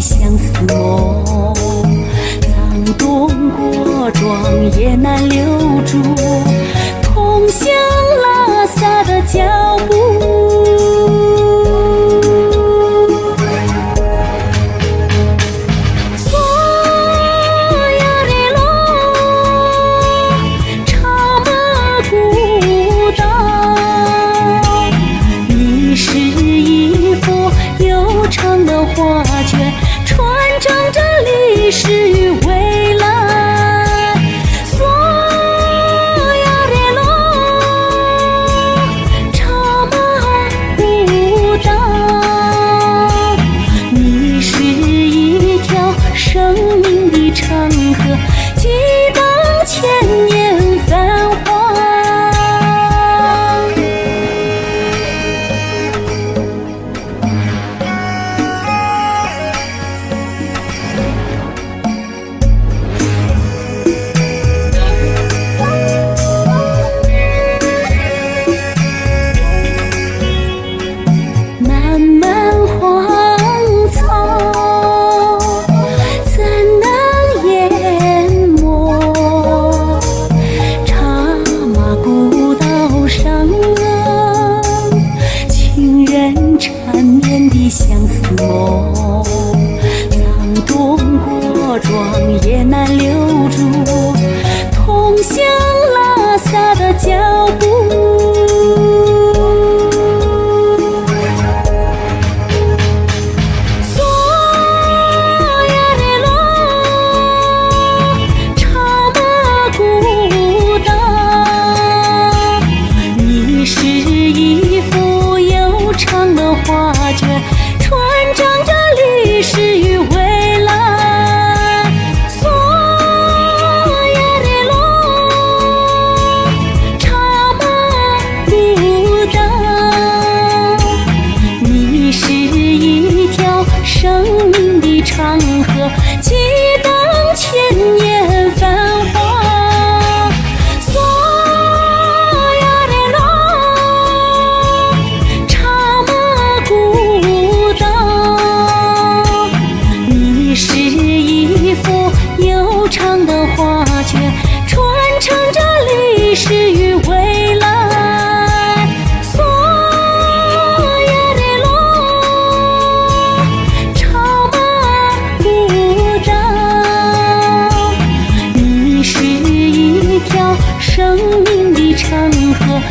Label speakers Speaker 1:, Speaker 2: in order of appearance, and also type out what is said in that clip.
Speaker 1: 相思梦。藏冬过庄也难留住通向拉萨的脚步。画卷传承着历史与未来，索亚列罗茶马古道，你是一条生命的长河，激荡千年繁华。缠绵的相思梦，藏冬过庄也难留住通向拉萨的脚步。索亚列罗茶马古道，你是一幅悠长的画卷，传承着历史与未来。索亚列罗茶马古道，你是一条生命的长河，激荡千年繁华。长的画卷传承着历史与未来。索亚列罗茶马古道，你是一条生命的长河。